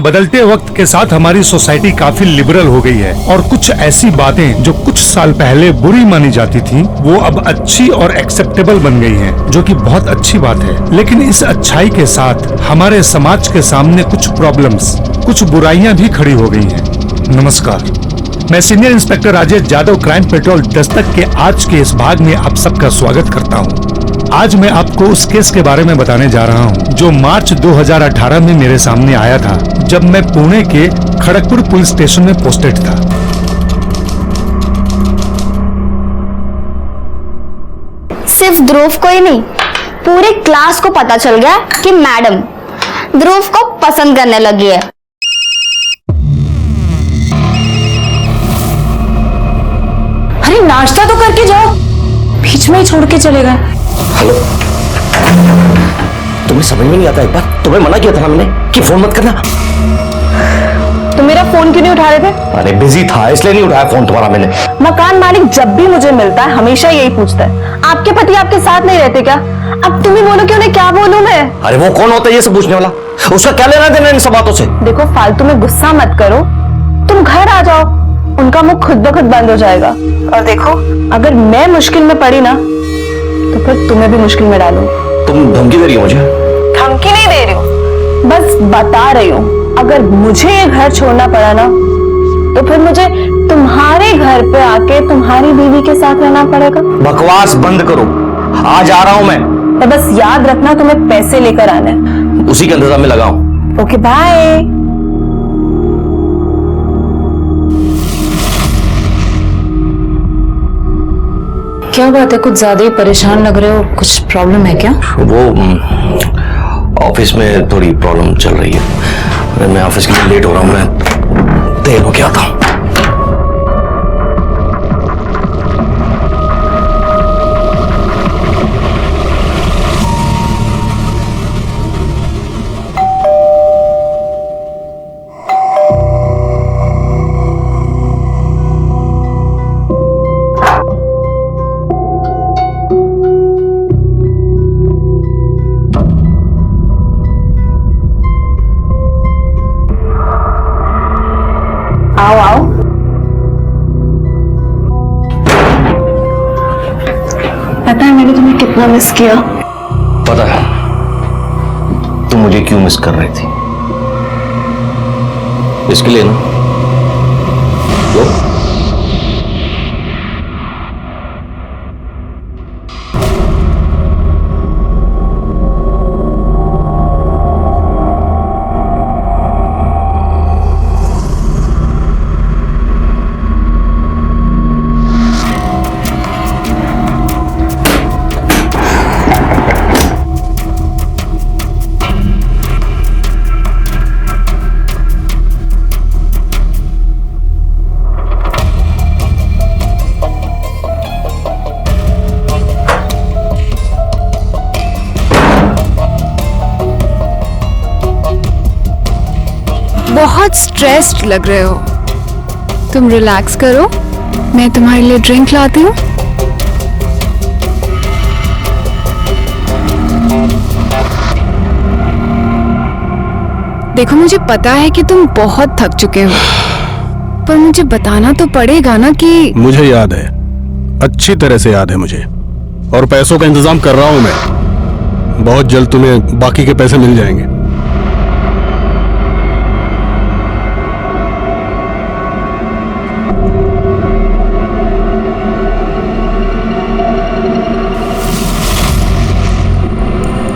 बदलते वक्त के साथ हमारी सोसाइटी काफी लिबरल हो गई है और कुछ ऐसी बातें जो कुछ साल पहले बुरी मानी जाती थी वो अब अच्छी और एक्सेप्टेबल बन गई हैं, जो कि बहुत अच्छी बात है। लेकिन इस अच्छाई के साथ हमारे समाज के सामने कुछ प्रॉब्लम्स, कुछ बुराइयां भी खड़ी हो गई हैं। नमस्कार, मैं senior inspector Rajesh Yadav, crime petrol Dastak के आज के इस भाग में आप सबका स्वागत करता हूं। आज मैं आपको उस केस के बारे में बताने जा रहा हूं जो मार्च 2018 में मेरे सामने आया था, जब मैं पुणे के खड़गपुर पुलिस स्टेशन में पोस्टेड था। सिर्फ ध्रुव को ही नहीं, पूरे क्लास को पता चल गया कि मैडम ध्रुव को पसंद करने लगी है। अरे नाश्ता तो करके जाओ, बीच में ही छोड़ के चले गए। हेलो, तुम्हें समझ में नहीं आता? एक बार तुम्हें मना किया था ना मैंने कि फोन मत करना। तो मेरा फोन क्यों नहीं उठा रहे थे? अरे बिजी था इसलिए नहीं उठाया फोन तुम्हारा मैंने। मकान मालिक जब भी मुझे मिलता है हमेशा यही पूछता है, आपके पति आपके साथ नहीं रहते क्या? अब तुम ही बोलो कि उन्हें क्या बोलूं मैं? अरे वो कौन होता है ये सब पूछने वाला? उसका क्या लेना देना इन सब बातों से? देखो, फालतू में गुस्सा मत करो, तुम घर आ जाओ, उनका मुंह खुद ब खुद बंद हो जाएगा। और देखो, अगर मैं मुश्किल में पड़ी ना तो फिर तुम्हें भी मुश्किल में डालूं। तुम धमकी दे रही हो मुझे? धमकी नहीं दे रही हूँ, बस बता रही हूँ, अगर मुझे ये घर छोड़ना पड़ा ना तो फिर मुझे तुम्हारे घर पे आके तुम्हारी बीवी के साथ रहना पड़ेगा। बकवास बंद करो, आज आ रहा हूं मैं। तो बस याद रखना तुम्हें पैसे लेकर आना है। उसी के इंतजाम में लगाओ। Okay, bye. क्या बात है, कुछ ज्यादा ही परेशान लग रहे हो, कुछ प्रॉब्लम है क्या? वो ऑफिस में थोड़ी प्रॉब्लम चल रही है। अरे मैं ऑफिस के लिए लेट हो रहा हूँ, मैं देर हो गया था। आओ आओ। पता है मैंने तुम्हें कितना मिस किया? पता है तुम मुझे क्यों मिस कर रही थी? इसके लिए ना। लो। बहुत स्ट्रेस्ड लग रहे हो, तुम रिलैक्स करो, मैं तुम्हारे लिए ड्रिंक लाती हूँ। देखो, मुझे पता है कि तुम बहुत थक चुके हो, पर मुझे बताना तो पड़ेगा ना कि... मुझे याद है, अच्छी तरह से याद है मुझे, और पैसों का इंतजाम कर रहा हूं मैं। बहुत जल्द तुम्हें बाकी के पैसे मिल जाएंगे।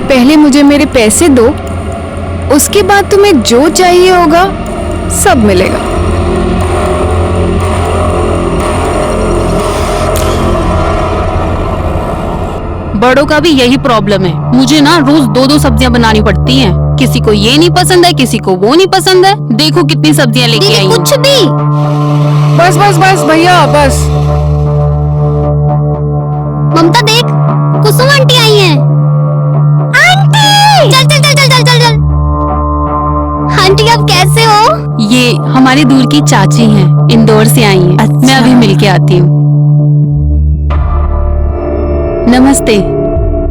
पहले मुझे मेरे पैसे दो, उसके बाद तुम्हें जो चाहिए होगा सब मिलेगा। बड़ों का भी यही प्रॉब्लम है। मुझे ना रोज दो दो सब्जियां बनानी पड़ती हैं। किसी को ये नहीं पसंद है, किसी को वो नहीं पसंद है। देखो कितनी सब्जियां लेके आई। कुछ भी। बस बस बस भैया, बस। ममता देख, कुसुम आंटी आई हैं। आंटी, चल चल चल चल चल चल चल। आंटी आप कैसे हो? ये हमारी दूर की चाची हैं, इंदौर से आई हैं। अच्छा। मैं अभी मिलके आती हूँ। नमस्ते,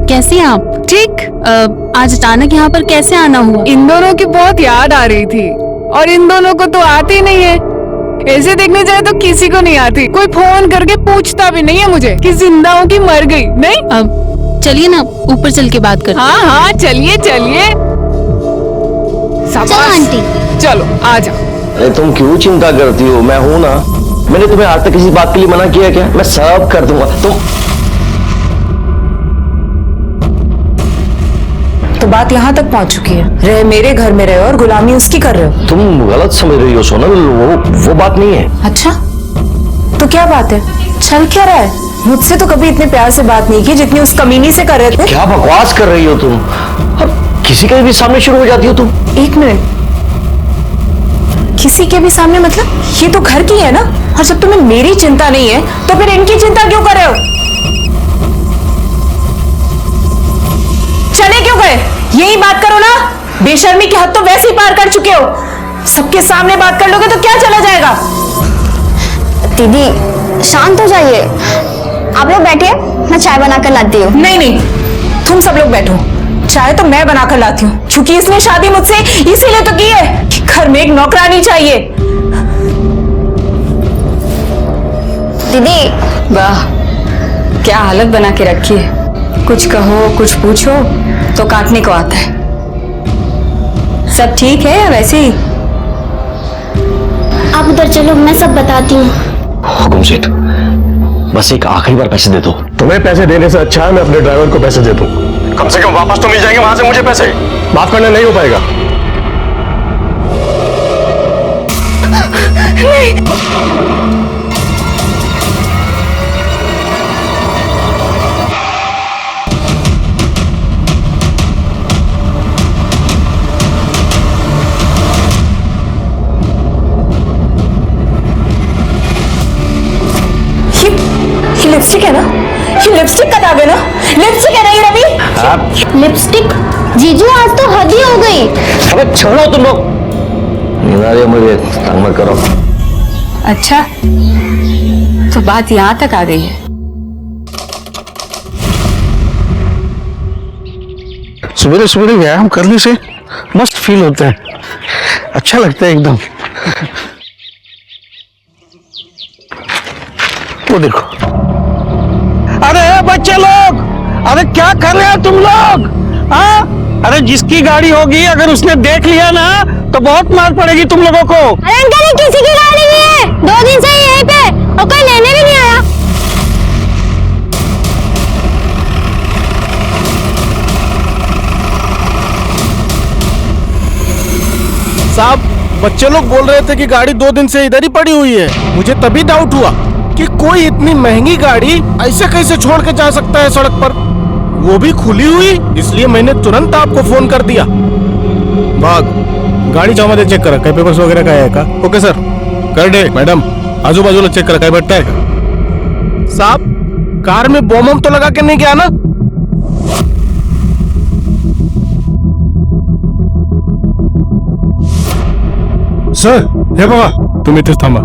कैसी हैं आप? ठीक। आज अचानक यहाँ पर कैसे आना हुआ? इन दोनों की बहुत याद आ रही थी, और इन दोनों को तो आती नहीं है। ऐसे देखने जाए तो किसी को नहीं आती। कोई फोन करके पूछता भी नहीं है मुझे कि जिंदा हूँ कि मर गई। नहीं, अब चलिए ना ऊपर चल के बात करते हैं। हाँ हाँ चलिए चलिए। चलो आंटी। चलो आ जाओ। अरे तुम क्यों चिंता करती हो, मैं हूं ना। मैंने तुम्हें आज तक किसी बात के लिए मना किया क्या? मैं सब कर दूंगा। तो बात यहाँ तक पहुँच चुकी है, रहे मेरे घर में रहे और गुलामी उसकी कर रहे हो। तुम गलत समझ रही हो सोनल, वो बात नहीं है। अच्छा तो क्या बात है? चल क्या रहा है? मुझसे तो कभी इतने प्यार से बात नहीं की जितनी उस कमीनी से कर रहे थे। क्या बकवास कर रही हो तुम? अब किसी के भी सामने शुरू हो जाती हो तुम। एक मिनट, किसी के भी सामने मतलब? ये तो घर की है ना, और जब तुम्हें मेरी चिंता नहीं है तो फिर इनकी चिंता क्यों कर रहे हो? चले क्यों गए? यही बात करो ना। बेशर्मी की हद तो वैसे ही पार कर चुके हो। सबके सामने बात कर लोगे तो क्या चला जाएगा? दीदी शांत हो जाइए, आप लोग बैठिए, मैं चाय बना कर लाती हूँ। नहीं नहीं, तुम सब लोग बैठो। चाय तो मैं बनाकर लाती हूँ, क्योंकि इसने शादी मुझसे इसीलिए तो की है कि घर में एक नौकरानी चाहिए। दीदी वाह, क्या हालत बना के रखी है। कुछ कहो कुछ पूछो तो काटने को आता है। सब ठीक है या वैसे ही? आप उधर चलो, मैं सब बताती हूँ। हुकुम सेठ, बस एक आखिरी बार पैसे दे दो। तुम्हें पैसे देने से अच्छा है मैं अपने ड्राइवर को पैसे दे दूं। कम से कम वापस तो मिल जाएंगे वहां से मुझे पैसे। माफ करना नहीं हो पाएगा। ये लिपस्टिक है ना? ये लिपस्टिक का दाग है ना? लिपस्टिक है ना ये रवि? लिपस्टिक? जीजू आज तो हद ही हो गई। अबे छोड़ो तुम लोग, नींद आ रही है मुझे, तंग मत करो। अच्छा तो बात यहाँ तक आ गई है। सवेरे सवेरे व्यायाम करने से मस्त फील होता है, अच्छा लगता है एकदम। वो देखो, अरे बच्चे लोग, अरे क्या कर रहे हो तुम लोग? हाँ, अरे जिसकी गाड़ी होगी अगर उसने देख लिया ना तो बहुत मार पड़ेगी तुम लोगों को। अरे अंकल ये किसी की गाड़ी नहीं है, 2 दिन से यहीं पे और कोई लेने भी नहीं आया। साहब बच्चे लोग बोल रहे थे कि गाड़ी 2 दिन से इधर ही पड़ी हुई है। मुझे तभी डाउट हुआ कि कोई इतनी महंगी गाड़ी ऐसे कैसे छोड़ के जा सकता है सड़क पर, वो भी खुली हुई। इसलिए मैंने तुरंत आपको फोन कर दिया। भाग, गाड़ी जमा चेक करा, कई पेपर्स वगैरह का है का? ओके सर, कर दे। मैडम आजू बाजू चेक करा, कई बैठता है का? साहब कार में बम तो लगा के नहीं गया ना? सर, हे बाबा, तुम इथेच थांबा।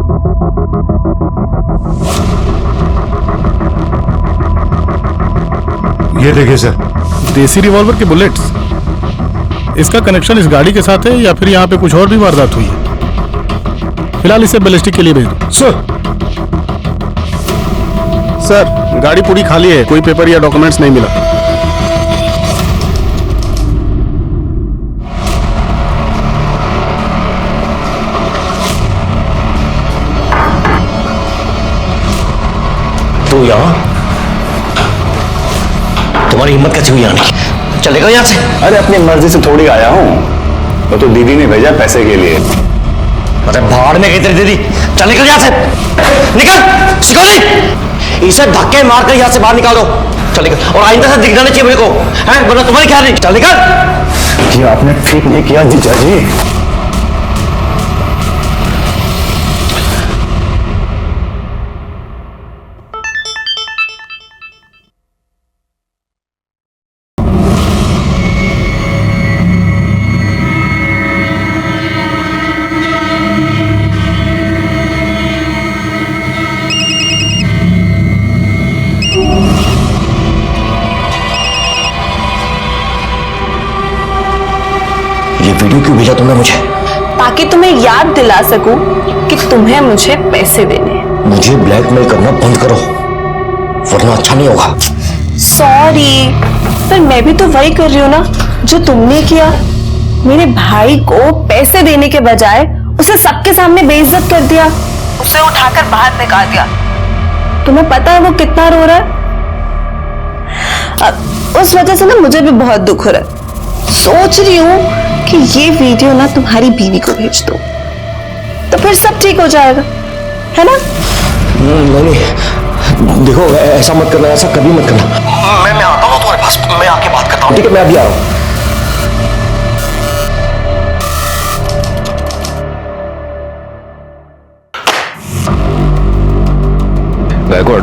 ये देखिए सर। देसी रिवॉल्वर के बुलेट्स, इसका कनेक्शन इस गाड़ी के साथ है या फिर यहाँ पे कुछ और भी वारदात हुई है? फिलहाल इसे बैलिस्टिक के लिए भेज दो। सर गाड़ी पूरी खाली है, कोई पेपर या डॉक्यूमेंट्स नहीं मिला। तू यहाँ, तुम्हारी हिम्मत कैसे हुई आने की? चलेगा यहाँ से? अरे अपनी मर्जी से थोड़ी आया हूँ, वो तो दीदी ने भेजा पैसे के लिए। अरे भाड़ में गई तेरी दीदी, चल निकल यहाँ से, निकल। शिकोली, इसे धक्के मार कर यहाँ से बाहर निकालो। चल निकल, और आइंदा से दिखना नहीं चाहिए मेरे को, हैं? वरना तुम्हारी क्या नहीं। चल निकल। ये आपने ठीक नहीं किया जीजा जी। वीडियो क्यों भेजा तुमने मुझे? ताकि तुम्हें याद दिला सकूं कि तुम्हें मुझे पैसे देने हैं। मुझे ब्लैकमेल करना बंद करो, वरना अच्छा नहीं होगा। सॉरी, पर मैं भी तो वही कर रही हूँ ना जो तुमने किया। मेरे भाई को पैसे देने के बजाय उसे सबके सामने बेइज्जत कर दिया, उसे उठाकर बाहर निकाल दिया। तुम्हें पता है वो कितना रो रहा है? उस वजह से ना मुझे भी बहुत दुख हो रहा है। सोच रही हूँ कि ये वीडियो ना तुम्हारी बीवी को भेज दो, तो फिर सब ठीक हो जाएगा, है ना? नहीं, देखो ऐसा मत करना, ऐसा कभी मत करना। मैं आता हूँ तुम्हारे पास, मैं आके बात करता हूँ। ठीक है, मैं अभी आ रहा हूँ। गायकवाड़,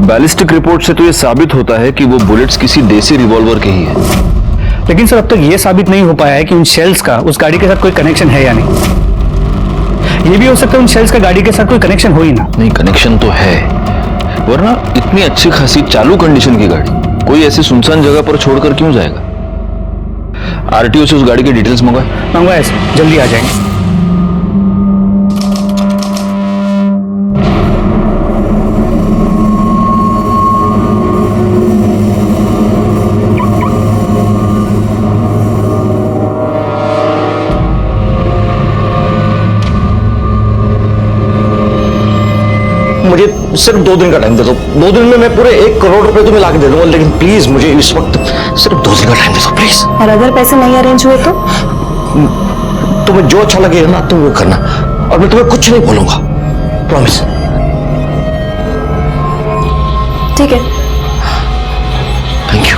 बैलिस्टिक रिपोर्ट से तो ये साबित होता है कि वो बुलेट्स किसी देसी रिवॉल्वर के ही है। लेकिन सर अब तक ये साबित नहीं हो पाया है कि उन शेल्स का उस गाड़ी के साथ कोई कनेक्शन है या नहीं। ये भी हो सकता है उन शेल्स का गाड़ी के साथ कोई कनेक्शन हो ही ना। नहीं, कनेक्शन तो है, वरना इतनी अच्छी खासी चालू कंडीशन की गाड़ी कोई ऐसी सुनसान जगह पर छोड़कर क्यों जाएगा। आरटीओ से उस गाड़ी की डिटेल्स मंगवाए सर, जल्दी आ जाएंगे। मुझे सिर्फ 2 दिन का टाइम दे दो। 2 दिन में मैं पूरे 1 करोड़ रुपए तुम्हें लाके दे दूंगा, लेकिन प्लीज मुझे इस वक्त सिर्फ 2 दिन का टाइम दे दो प्लीज। और अगर पैसे नहीं अरेंज हुए तो? तुम्हें जो अच्छा लगे ना तुम वो करना, और मैं तुम्हें कुछ नहीं बोलूंगा, प्रॉमिस। ठीक है। Thank you.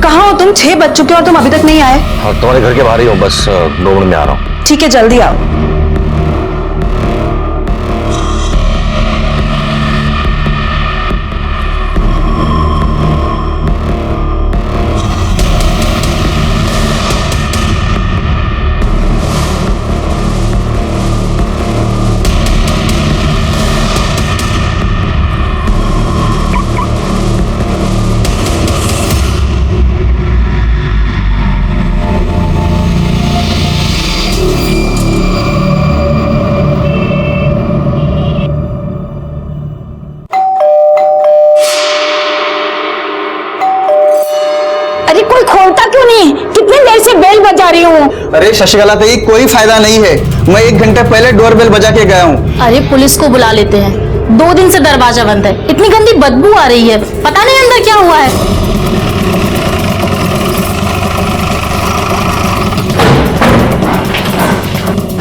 कहाँ हो तुम? 6 बज चुके और तुम अभी तक नहीं आए। हाँ, तुम्हारे घर के बाहर ही हूँ, बस 2 मिनट में आ रहा हूँ। ठीक है, जल्दी आओ। अरे कोई खोलता क्यों नहीं? कितनी देर से बेल बजा रही हूँ। अरे शशिकला तेरी कोई फायदा नहीं है, मैं 1 घंटे पहले डोरबेल बजा के गया हूँ। अरे पुलिस को बुला लेते हैं, 2 दिन से दरवाजा बंद है, इतनी गंदी बदबू आ रही है, पता नहीं अंदर क्या हुआ है।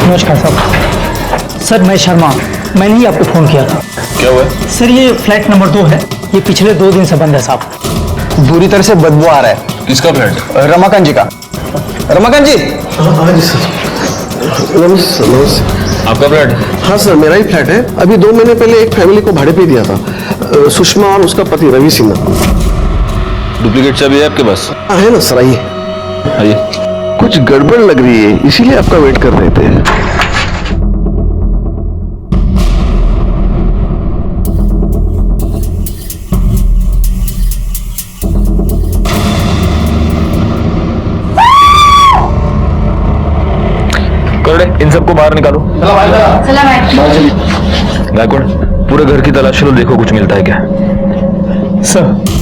नमस्कार साहब। सर मैं शर्मा, मैंने ही आपको फोन किया था। क्या हुआ? सर ये फ्लैट नंबर 2 है, ये पिछले 2 दिन से बंद है साहब। बुरी तरह से बदबू आ रहा है। किसका फ्लैट? रमाकांत जी का। रमाकांत जी। हाँ जी सर, नमस्ते। आपका फ्लैट? हाँ सर, मेरा ही फ्लैट है। अभी 2 महीने पहले एक फैमिली को भाड़े पे दिया था, सुषमा और उसका पति रवि सिन्हा। डुप्लीकेट चाबी है आपके पास? हाँ है ना सर, आइए। आइए। कुछ गड़बड़ लग रही है, इसीलिए आपका वेट कर रहे थे। इन सबको बाहर निकालो। गायकवाड़, पूरे घर की तलाश लो, देखो कुछ मिलता है क्या। सर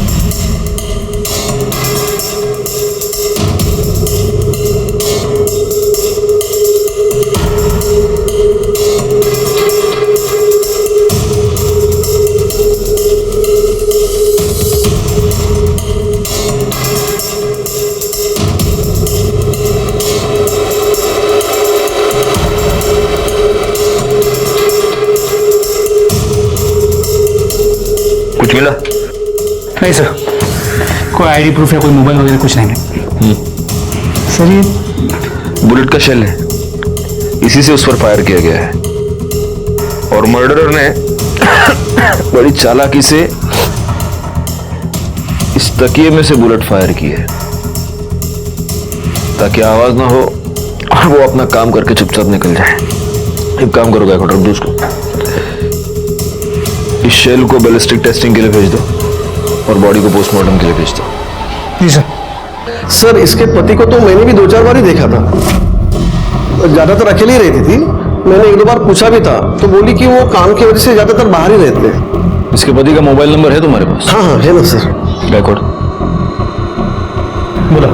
कुछ मिला? नहीं सर, कोई आईडी प्रूफ या कोई मोबाइल वगैरह कुछ नहीं है। सर ये बुलेट का शेल है, इसी से उस पर फायर किया गया है, और मर्डरर ने बड़ी चालाकी से इस तकिए में से बुलेट फायर की है ताकि आवाज ना हो और वो अपना काम करके चुपचाप निकल जाए। एक काम करो गायकवाड़, रख दो उसको। इस शेल को बैलिस्टिक टेस्टिंग के लिए भेज दो और बॉडी को पोस्टमार्टम के लिए भेज दो। जी सर। सर इसके पति को तो मैंने भी 2-4 बार ही देखा था, ज्यादातर अकेले ही रहती थी। मैंने 1-2 बार पूछा भी था तो बोली कि वो काम की वजह से ज्यादातर बाहर ही रहते हैं। इसके पति का मोबाइल नंबर है तुम्हारे पास? हाँ हाँ है ना सर। गायकवाड़ बोला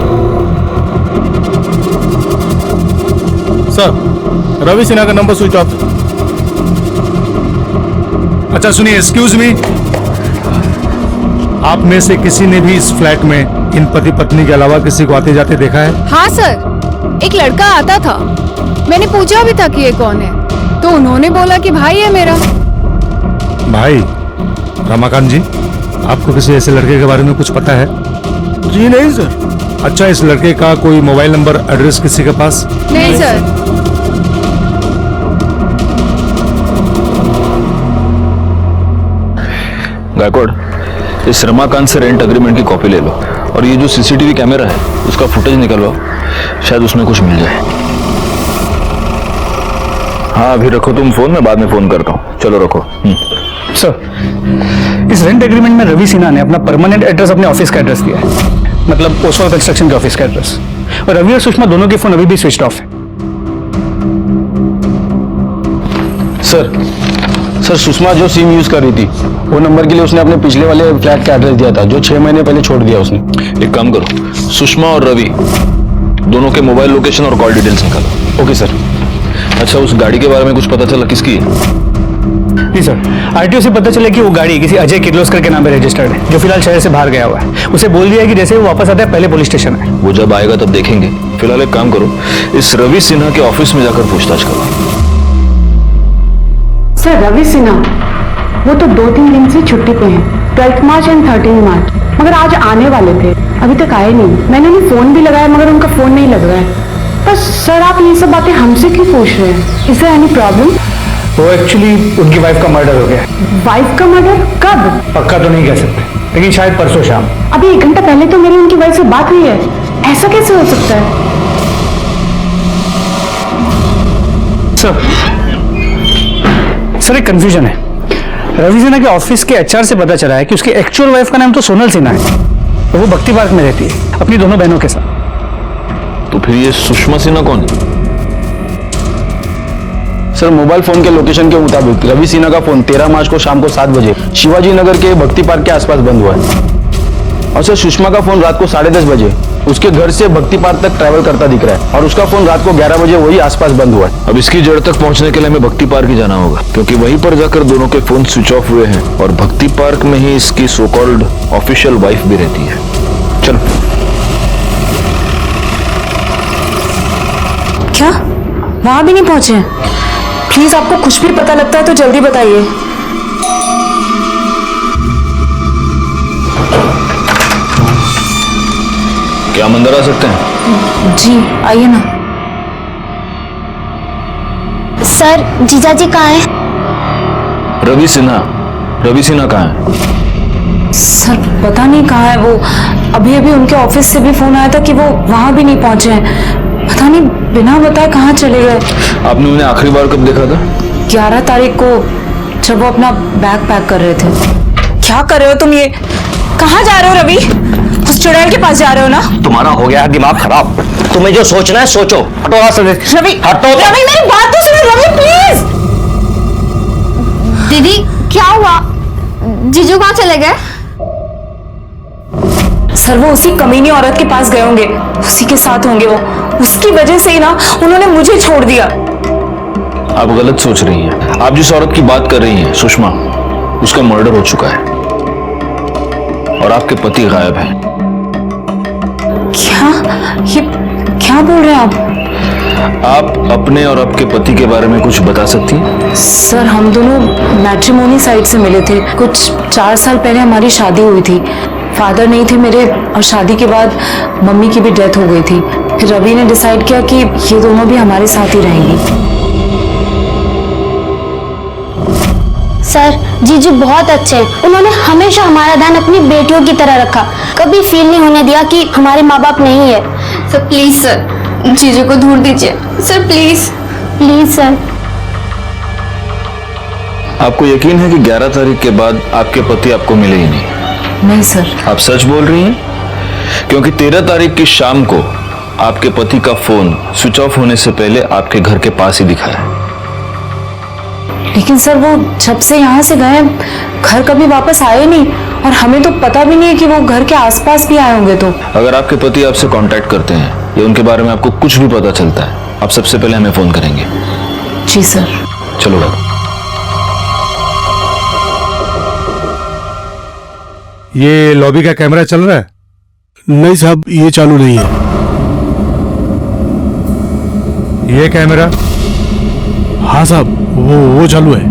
सर, रवि सिन्हा का नंबर स्विच ऑफ। अच्छा सुनिए, एक्सक्यूज मी, आप में से किसी ने भी इस फ्लैट में इन पति पत्नी के अलावा किसी को आते जाते देखा है? हाँ सर, एक लड़का आता था, मैंने पूछा भी था कि ये कौन है, तो उन्होंने बोला कि भाई है मेरा। भाई? रमाकांत जी, आपको किसी ऐसे लड़के के बारे में कुछ पता है? जी नहीं सर। अच्छा, इस लड़के का कोई मोबाइल नंबर, एड्रेस किसी के पास? नहीं सर। गायकवाड़, इस रमाकांत से रेंट एग्रीमेंट की कॉपी ले लो और ये जो सीसीटीवी कैमरा है उसका फुटेज निकलवाओ, शायद उसमें कुछ मिल जाए। हाँ अभी रखो तुम फोन, में बाद में फोन करता हूँ। चलो रखो। सर, इस रेंट एग्रीमेंट में रवि सिन्हा ने अपना परमानेंट एड्रेस अपने ऑफिस का एड्रेस दिया है, मतलब ओसवाल कंस्ट्रक्शन के ऑफिस का एड्रेस। और रवि और सुषमा दोनों के फोन अभी भी स्विच ऑफ है। सर सुषमा जो सिम यूज कर रही थी वो नंबर के लिए उसने अपने पिछले वाले फ्लैट का एड्रेस दिया था जो 6 महीने पहले छोड़ दिया उसने। एक काम करो, सुषमा और रवि दोनों के मोबाइल लोकेशन और कॉल डिटेल्स निकालो। Okay sir. अच्छा, उस गाड़ी के बारे में कुछ पता चला किसकी है? जी सर, आरटीओ से पता चला कि वो गाड़ी किसी अजय किर्लोस्कर के नाम पे रजिस्टर्ड है, जो फिलहाल शहर से बाहर गया हुआ है। उसे बोल दिया है कि जैसे वो वापस आता है पहले पुलिस स्टेशन है। वो जब आएगा तब देखेंगे। फिलहाल एक काम करो, इस रवि सिन्हा के ऑफिस में जाकर पूछताछ करो। सर रवि सिन्हा वो तो 2-3 दिन से छुट्टी पे हैं, 12 मार्च एंड 13 मार्च, मगर आज आने वाले थे, अभी तक आए नहीं। मैंने उन्हें फोन भी लगाया मगर उनका फोन नहीं लग रहा है। बस सर आप ये सब बातें हमसे क्यों पूछ रहे हैं? Is there any problem? वो एक्चुअली उनकी वाइफ का मर्डर हो गया है। वाइफ का मर्डर? कब? पक्का तो नहीं कह सकते, लेकिन शायद परसों शाम। अभी 1 घंटा पहले तो मेरी उनकी वाइफ से बात हुई है, ऐसा कैसे हो सकता है? सर एक कंफ्यूजन है। रवि सिन्हा के ऑफिस के एचआर से पता चला है कि उसकी एक्चुअल वाइफ का नाम तो सोनल सिन्हा है और वो भक्ति पार्क में रहती है अपनी दोनों बहनों के साथ। तो फिर ये सुषमा सिन्हा कौन है? सर मोबाइल फोन के लोकेशन के मुताबिक रवि सिन्हा का फोन 13 मार्च को शाम को 7 बजे शिवाजी नगर के भक्ति पार्क के आसपास बंद हुआ है। और सर सुषमा का फोन रात को 10:30 बजे उसके घर से भक्ति पार्क तक ट्रैवल करता दिख रहा है और उसका फोन रात को 11 बजे वही आसपास बंद हुआ है। अब इसकी जड़ तक पहुंचने के लिए हमें भक्ति पार्क ही जाना होगा, क्योंकि वहीं पर जाकर दोनों के फोन स्विच ऑफ हुए हैं और भक्ति पार्क में ही इसकी सो कॉल्ड ऑफिशियल वाइफ भी रहती है। चलो। क्या वहां भी नहीं पहुंचे? प्लीज आपको कुछ भी पता लगता है तो जल्दी बताइए। क्या हम अंदर आ सकते हैं? जी आइए ना। सर जीजाजी कहाँ है? रवि सिन्हा कहाँ है? सर पता नहीं कहाँ है वो। अभी अभी उनके ऑफिस से भी फोन आया था कि वो वहां भी नहीं पहुंचे हैं। पता नहीं बिना बताए कहाँ चले गए। आपने उन्हें आखिरी बार कब देखा था? 11 तारीख को, जब वो अपना बैग पैक कर रहे थे। क्या कर रहे हो तुम? ये कहाँ जा रहे हो रवि? उस चुड़ैल के पास जा रहे हो ना? तुम्हारा हो गया है दिमाग खराब। तुम्हें जो सोचना है सोचो। हटो यहाँ से। रवि हटो। रवि मेरी बात तो सुनो रवि प्लीज। दीदी क्या हुआ? जीजू कहाँ चले गए? सर वो उसी कमीनी औरत के पास गए होंगे, उसी के साथ होंगे वो। उसकी वजह से ही ना उन्होंने मुझे छोड़ दिया। आप गलत सोच रही हैं। आप जिस औरत की बात कर रही हैं सुषमा, उसका मर्डर हो चुका है और आपके पति गायब हैं। ये क्या बोल रहे हैं आप अपने और आपके पति के बारे में कुछ बता सकती हैं? सर हम दोनों मैट्रिमोनी साइट से मिले थे। कुछ 4 साल पहले हमारी शादी हुई थी। फादर नहीं थे मेरे और शादी के बाद मम्मी की भी डेथ हो गई थी। फिर रवि ने डिसाइड किया कि ये दोनों भी हमारे साथ ही रहेंगी। सर जीजू बहुत अच्छे हैं, उन्होंने हमेशा हमारा ध्यान अपनी बेटियों की तरह रखा, कभी फील नहीं होने दिया कि हमारे माँ बाप नहीं है। सर प्लीज सर जीजू को ढूंढ दीजिए सर, प्लीज प्लीज सर। आपको यकीन है कि 11 तारीख के बाद आपके पति आपको मिले ही नहीं? नहीं सर। आप सच बोल रही हैं? क्योंकि 13 तारीख की शाम को आपके पति का फोन स्विच ऑफ होने से पहले आपके घर के पास ही दिखा है। लेकिन सर वो जब से यहाँ से गए घर कभी वापस आए नहीं, और हमें तो पता भी नहीं है कि वो घर के आसपास भी आए होंगे। तो अगर आपके पति आपसे कांटेक्ट करते हैं या उनके बारे में आपको कुछ भी पता चलता है, आप सबसे पहले हमें फोन करेंगे। जी सर। चलो बैठो। ये लॉबी का कैमरा चल रहा है? नहीं साहब, ये चालू नहीं है। ये कैमरा? हाँ साहब, वो चालू है।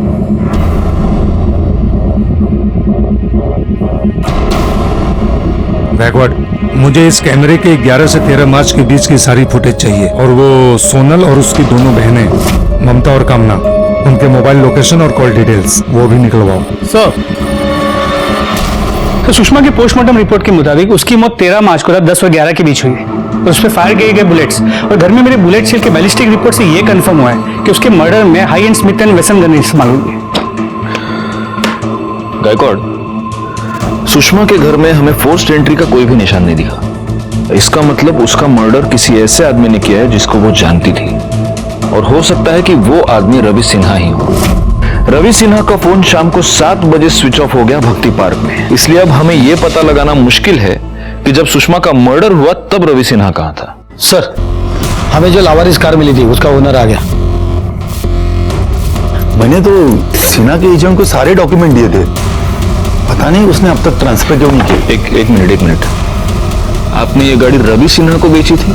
बैकवर्ड, मुझे इस कैमरे के 11 से 13 मार्च के बीच की सारी फुटेज चाहिए, और वो सोनल और उसकी दोनों बहनें ममता और कामना, उनके मोबाइल लोकेशन और कॉल डिटेल्स वो भी निकलवाओ। सर, तो सुषमा की पोस्टमार्टम रिपोर्ट के मुताबिक उसकी मौत 13 मार्च को रात 10 और 11 के बीच हुई और उस पर फायर किए गए बुलेट्स, और घर में मेरे बुलेट शेल के बैलिस्टिक रिपोर्ट से यह कंफर्म हुआ है कि उसके मर्डर में high and Smith and Wesson gun इस्तेमाल हुई है। गायकवाड़, सुषमा के घर में हमें फोर्स्ड एंट्री का कोई भी निशान नहीं दिखा। इसका मतलब उसका मर्डर किसी ऐसे आदमी ने किया है जिसको वो जानती थी, और हो सकता है कि वो आदमी रवि सिन्हा ही हो। रवि सिन्हा का फोन शाम को 7 बजे स्विच ऑफ हो गया भक्ति पार्क में, इसलिए अब हमें यह पता लगाना मुश्किल है कि जब सुषमा का मर्डर हुआ तब रवि सिन्हा कहां था। सर, हमें जो लावारिस कार मिली थी उसका ओनर आ गया। मैंने तो सिन्हा के एजेंट को सारे डॉक्यूमेंट दिए थे, पता नहीं उसने अब तक ट्रांसफर क्यों नहीं किया। एक मिनट, आपने ये गाड़ी रवि सिन्हा को बेची थी?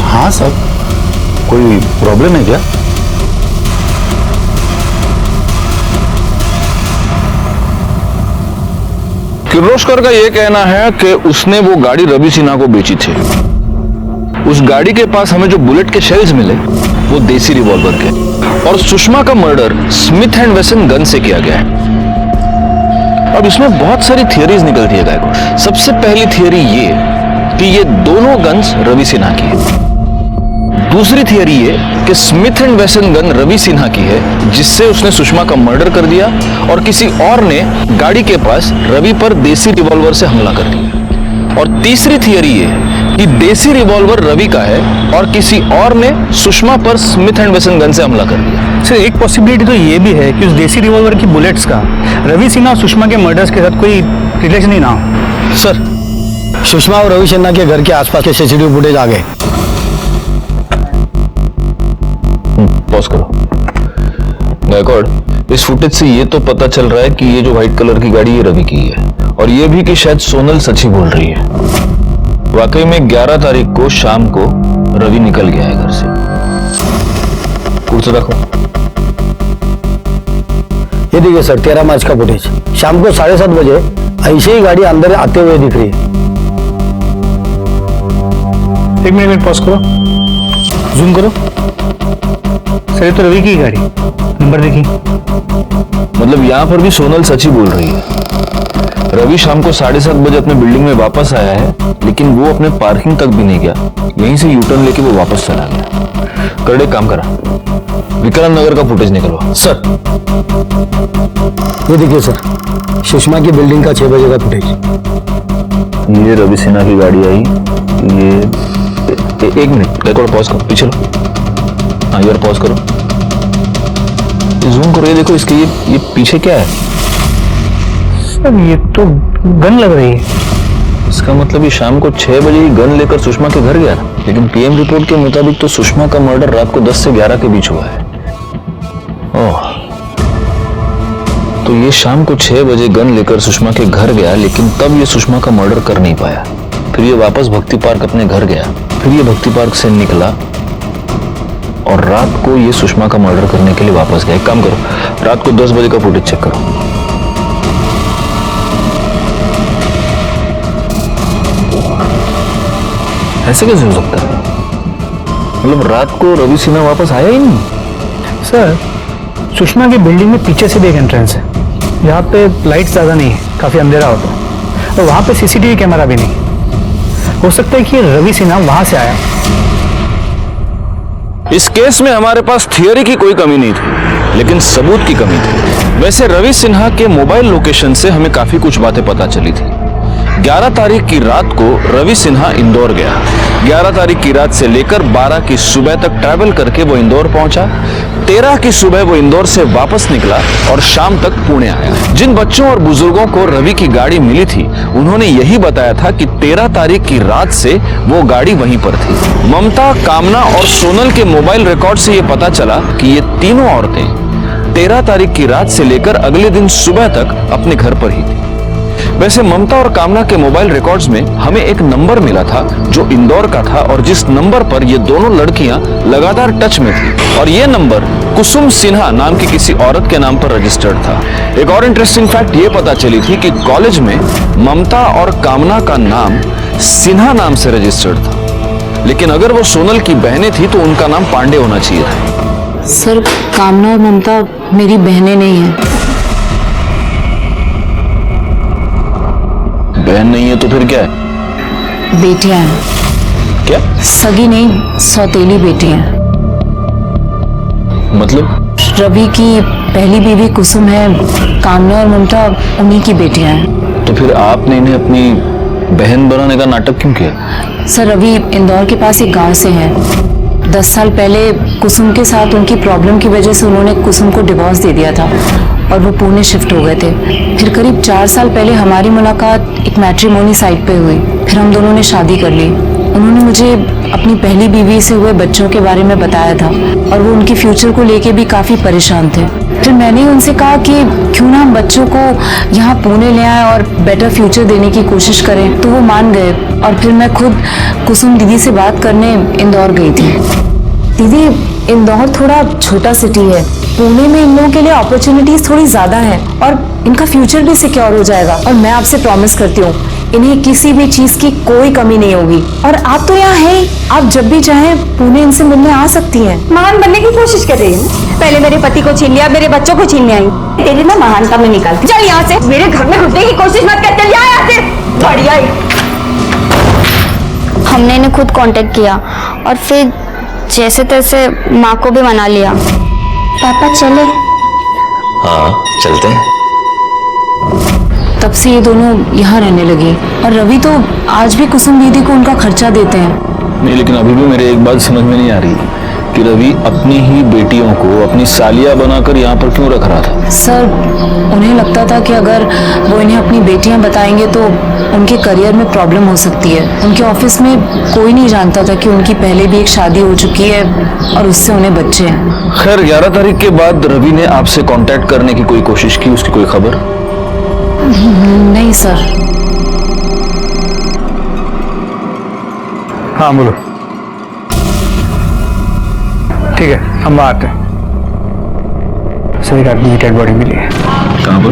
हाँ सर। कोई प्रॉब्लम है क्या? किर्लोस्कर का यह कहना है कि उसने वो गाड़ी रवि सिन्हा को बेची थी। उस गाड़ी के पास हमें जो बुलेट के शेल्स मिले वो देसी रिवॉल्वर के, और सुषमा का murder Smith and Wesson gun से किया गया है। अब इसमें बहुत सारी थियरीज निकलती है गायकवाड़। सबसे पहली थियरी ये कि ये दोनों गन्स रवि सिन्हा की है। दूसरी थियरी ये कि Smith and Wesson gun Ravi Sinha की है जिससे उसने सुषमा का मर्डर कर दिया, और किसी और ने गाड़ी के पास रवि पर देसी रिवॉल्वर से हमला कर दिया। और तीसरी थियरी ये कि देसी रिवॉल्वर रवि का है और किसी और ने सुषमा पर स्मिथ एंड वेसन गन से हमला कर दिया। सर, एक पॉसिबिलिटी तो ये भी है कि उस देसी रिवॉल्वर की बुलेट्स का रवि सिन्हा और सुषमा के मर्डर्स के साथ कोई रिलेशन ही ना हो। सर, सुषमा और रवि सिन्हा के घर के आसपास के सीसीटीवी फुटेज आ गए। पॉज करो। गायकवाड़, इस फुटेज से ये तो पता चल रहा है कि ये जो व्हाइट कलर की गाड़ी ये रवि की है, और ये भी कि शायद सोनल सच ही बोल रही है। वाकई में 11 तारीख को शाम को रवि निकल गया है घर से। कुर्सी रखो। ये देखिए सर, 13 मार्च का फुटेज। शाम को 7:30 बजे ऐसे ही गाड़ी अंदर आते हुए दिख रही है। एक मिनट पॉज करो, जूम करो। सर, ये तो रवि की गाड़ी, नंबर देखिए। मतलब यहां पर भी सोनल सच ही बोल रही है। रवि शाम को 7:30 बजे अपने बिल्डिंग में वापस आया है, लेकिन वो अपने पार्किंग तक भी नहीं गया, यहीं से यू टर्न लेके वो वापस चला गया। करड़े काम करा, विक्रम नगर का फुटेज निकलवा। सर, ये देखिए सर, सुषमा की बिल्डिंग का 6 बजे का फुटेज। ये रवि सिन्हा की गाड़ी आई। ये एक मिनट, रिकॉर्ड पॉज करो, पीछे लो। हाँ यार, पॉज करो, जूम करो। ये देखो, इसके ये पीछे क्या है? सर, ये तो गन लग रही है। इसका मतलब ये शाम को 6 बजे ही गन लेकर सुषमा के घर गया, लेकिन पीएम रिपोर्ट के मुताबिक तो सुषमा का मर्डर रात को 10 से 11 के बीच हुआ है। ओह, तो ये शाम को 6 बजे गन लेकर सुषमा के घर गया, लेकिन तब ये सुषमा का मर्डर कर नहीं पाया। फिर ये वापस भक्ति पार्क अपने घर गया, फिर ये भक्ति पार्क से निकला और रात को ये सुषमा का मर्डर करने के लिए वापस गया। एक काम करो, रात को 10 बजे का फुटेज चेक करो। ऐसे कैसे हो सकता है? मतलब रात को रवि सिन्हा वापस आया ही नहीं। सर, सुषमा की बिल्डिंग में पीछे से भी एक एंट्रेंस है, जहाँ पे लाइट ज्यादा नहीं है, काफी अंधेरा होता है, और वहां पे सीसीटीवी कैमरा भी नहीं। हो सकता है कि रवि सिन्हा वहां से आया। इस केस में हमारे पास थियरी की कोई कमी नहीं थी, लेकिन सबूत की कमी थी। वैसे रवि सिन्हा के मोबाइल लोकेशन से हमें काफी कुछ बातें पता चली थी। 11 तारीख की रात को रवि सिन्हा इंदौर गया। 11 तारीख की रात से लेकर 12 की सुबह तक ट्रैवल करके वो इंदौर पहुंचा। 13 की सुबह वो इंदौर से वापस निकला और शाम तक पुणे आया। जिन बच्चों और बुजुर्गों को रवि की गाड़ी मिली थी, उन्होंने यही बताया था कि 13 तारीख की रात से वो गाड़ी वहीं पर थी। ममता, कामना और सोनल के मोबाइल रिकॉर्ड से ये पता चला कि ये तीनों औरतें 13 तारीख की रात से लेकर अगले दिन सुबह तक अपने घर पर ही थी। वैसे ममता और कामना के मोबाइल रिकॉर्ड्स में हमें एक नंबर मिला था जो इंदौर का था और जिस नंबर पर ये दोनों लड़कियां लगातार टच में थी, और ये नंबर कुसुम सिन्हा नाम की किसी औरत के नाम पर रजिस्टर्ड था। एक और इंटरेस्टिंग फैक्ट ये पता चली थी कि कॉलेज में ममता और कामना का नाम सिन्हा नाम से रजिस्टर्ड था, लेकिन अगर वो सोनल की बहनें थी तो उनका नाम पांडे होना चाहिए था। सर, कामना और ममता मेरी बहनें नहीं है। बहन नहीं है तो फिर क्या है? बेटियां हैं। क्या? सगी नहीं, सौतेली बेटियां। मतलब? रवि की पहली बीवी कुसुम है, कामना और ममता उन्हीं की बेटियां हैं। तो फिर आपने इन्हें अपनी बहन बनाने का नाटक क्यों किया? सर, रवि इंदौर के पास एक गांव से है। 10 साल पहले कुसुम के साथ उनकी प्रॉब्लम की वजह से उन्होंने कुसुम को डिवोर्स दे दिया था और वो पुणे शिफ्ट हो गए थे। फिर करीब 4 साल पहले हमारी मुलाकात एक मैट्रिमोनी साइट पे हुई। फिर हम दोनों ने शादी कर ली। उन्होंने मुझे अपनी पहली बीवी से हुए बच्चों के बारे में बताया था और वो उनके फ्यूचर को लेके भी काफी परेशान थे। फिर मैंने उनसे कहा कि क्यों ना हम बच्चों को यहाँ पुणे ले आए और बेटर फ्यूचर देने की कोशिश करें, तो वो मान गए। और फिर मैं खुद कुसुम दीदी से बात करने इंदौर गई थी। दीदी, इंदौर थोड़ा छोटा सिटी है। पुणे में इन लोगों के लिए अपॉर्चुनिटीज थोड़ी ज्यादा है और इनका फ्यूचर भी सिक्योर हो जाएगा। और मैं आपसे प्रॉमिस करती हूँ, इन्हें किसी भी चीज की कोई कमी नहीं होगी। और आप तो यहाँ हैं, आप जब भी चाहें पुणे इनसे मिलने आ सकती हैं। महान बनने की कोशिश कर रही है। पहले मेरे पति को छीन लिया, मेरे बच्चों को छीनने आई। तेरी ना महानता में निकाल, चल यहाँ से। मेरे घर में घुसने की कोशिश मत कर, चल यहाँ से। बढ़िया ही। हमने इन्हें खुद कांटेक्ट किया और फिर जैसे तैसे माँ को भी मना लिया। पापा चले? हाँ चलते हैं। तब से ये दोनों यहाँ रहने लगे और रवि तो आज भी कुसुम दीदी को उनका खर्चा देते हैं। नहीं, लेकिन अभी भी मेरे एक बात समझ में नहीं आ रही कि रवि अपनी ही बेटियों को अपनी सालिया बनाकर यहाँ पर क्यों रख रहा था? सर, उन्हें लगता था कि अगर वो इन्हें अपनी बेटियां बताएंगे तो उनके करियर में प्रॉब्लम हो सकती है। उनके ऑफिस में कोई नहीं जानता था कि उनकी पहले भी एक शादी हो चुकी है और उससे उन्हें बच्चे हैं। खैर, 11 तारीख के बाद रवि ने आपसे कांटेक्ट करने की कोई कोशिश की? उसकी कोई खबर? नहीं सर। हाँ बोलो। ठीक है, हम आते हैं। सर, एक आदमी की डेड बॉडी मिली है। कहाँ पर?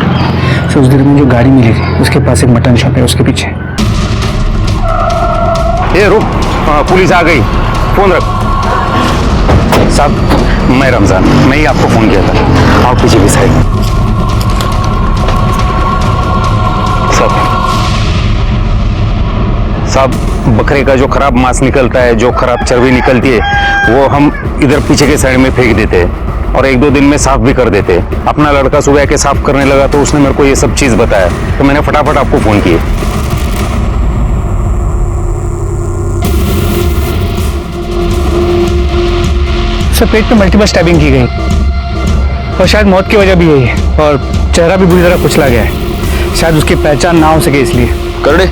सर, उस दिन में जो गाड़ी मिली थी उसके पास एक मटन शॉप है, उसके पीछे। ए रुक, पुलिस आ गई, फोन रख। साहब, मैं रमजान, मैं ही आपको फोन किया था। आओ पीछे की साइड। साहब, बकरे का जो खराब मांस निकलता है, जो खराब चर्बी निकलती है, वो हम इधर पीछे के साइड में फेंक देते हैं और 1-2 दिन में साफ भी कर देते हैं। अपना लड़का सुबह के साफ करने लगा तो उसने मेरे को ये सब चीज बताया, तो मैंने फटाफट आपको फोन किया। सर, पेट में मल्टीपल स्टैबिंग की गई और शायद मौत की वजह भी यही है और चेहरा भी बुरी तरह कुचला गया है। शायद उसकी पहचान ना हो सके इसलिए। करड़े,